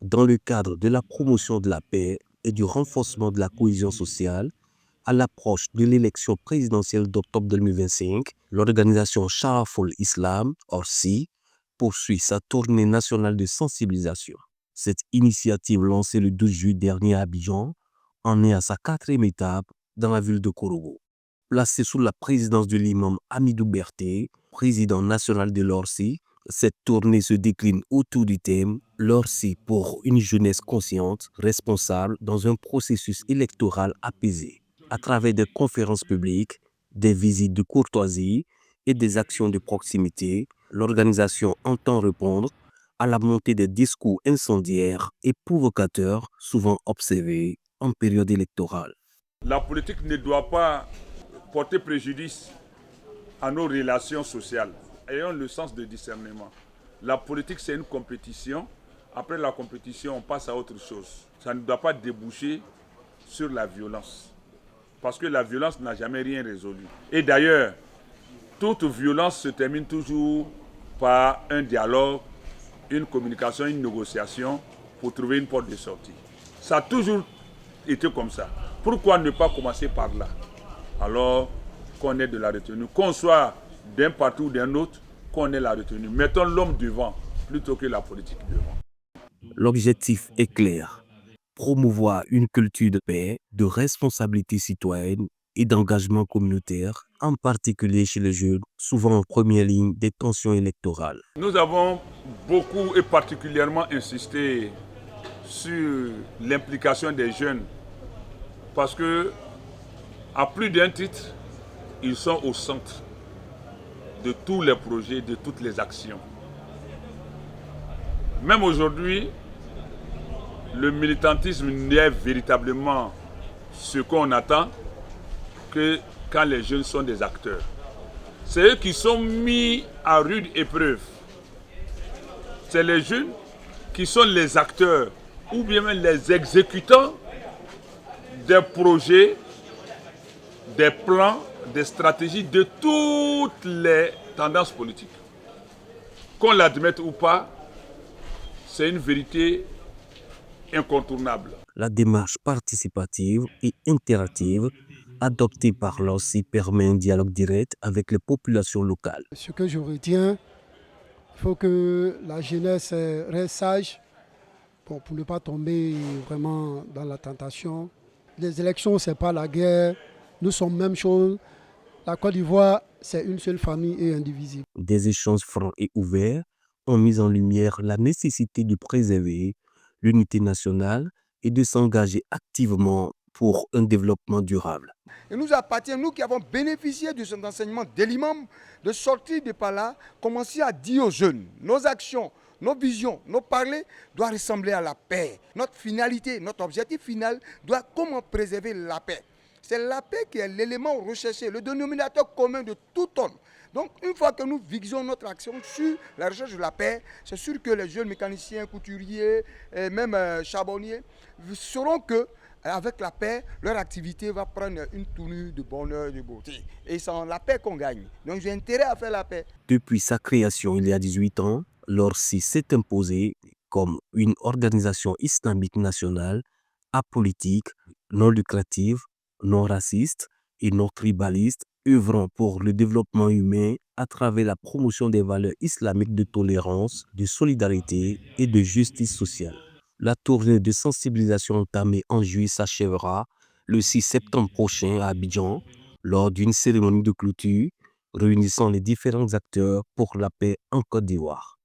dans le cadre de la promotion de la paix et du renforcement de la cohésion sociale. À l'approche de l'élection présidentielle d'octobre 2025, l'organisation Sharaful Islam, ORSI, poursuit sa tournée nationale de sensibilisation. Cette initiative lancée le 12 juillet dernier à Abidjan en est à sa 4e étape dans la ville de Korogo. Placée sous la présidence de l'imam Hamidou Berté, président national de l'ORSI, cette tournée se décline autour du thème « L'ORSI pour une jeunesse consciente, responsable dans un processus électoral apaisé » à travers des conférences publiques, des visites de courtoisie et des actions de proximité. L'organisation entend répondre à la montée des discours incendiaires et provocateurs souvent observés en période électorale. La politique ne doit pas porter préjudice à nos relations sociales. Ayons le sens de discernement. La politique, c'est une compétition. Après la compétition, on passe à autre chose. Ça ne doit pas déboucher sur la violence. Parce que la violence n'a jamais rien résolu. Et d'ailleurs, toute violence se termine toujours par un dialogue, une communication, une négociation pour trouver une porte de sortie. Ça a toujours été comme ça. Pourquoi ne pas commencer par là? Alors qu'on ait de la retenue, qu'on soit d'un parti ou d'un autre, qu'on ait la retenue. Mettons l'homme devant plutôt que la politique devant. L'objectif est clair: promouvoir une culture de paix, de responsabilité citoyenne et d'engagement communautaire, en particulier chez les jeunes, souvent en première ligne des tensions électorales. Nous avons beaucoup et particulièrement insisté sur l'implication des jeunes parce que, à plus d'un titre, ils sont au centre de tous les projets, de toutes les actions. Même aujourd'hui, le militantisme n'est véritablement ce qu'on attend que quand les jeunes sont des acteurs. C'est eux qui sont mis à rude épreuve. C'est les jeunes qui sont les acteurs ou bien même les exécutants des projets, des plans, des stratégies de toutes les tendances politiques. Qu'on l'admette ou pas, c'est une vérité incontournable. La démarche participative et interactive adoptée par l'ORSI permet un dialogue direct avec les populations locales. Ce que je retiens, il faut que la jeunesse reste sage pour ne pas tomber vraiment dans la tentation. Les élections, ce n'est pas la guerre. Nous sommes même chose. La Côte d'Ivoire, c'est une seule famille et indivisible. Des échanges francs et ouverts ont mis en lumière la nécessité de préserver l'unité nationale et de s'engager activement pour un développement durable. Il nous appartient, nous qui avons bénéficié de cet enseignement de l'imam, de sortir de par là, commencer à dire aux jeunes, nos actions, nos visions, nos parler doivent ressembler à la paix. Notre finalité, notre objectif final doit comment préserver la paix. C'est la paix qui est l'élément recherché, le dénominateur commun de tout homme. Donc, une fois que nous visons notre action sur la recherche de la paix, c'est sûr que les jeunes mécaniciens, couturiers, et même charbonniers sauront que avec la paix, leur activité va prendre une tournure de bonheur, de beauté. Et c'est en la paix qu'on gagne. Donc j'ai intérêt à faire la paix. Depuis sa création il y a 18 ans, l'ORSI s'est imposée comme une organisation islamique nationale, apolitique, non lucrative, non raciste et non tribaliste, œuvrant pour le développement humain à travers la promotion des valeurs islamiques de tolérance, de solidarité et de justice sociale. La tournée de sensibilisation entamée en juillet s'achèvera le 6 septembre prochain à Abidjan lors d'une cérémonie de clôture réunissant les différents acteurs pour la paix en Côte d'Ivoire.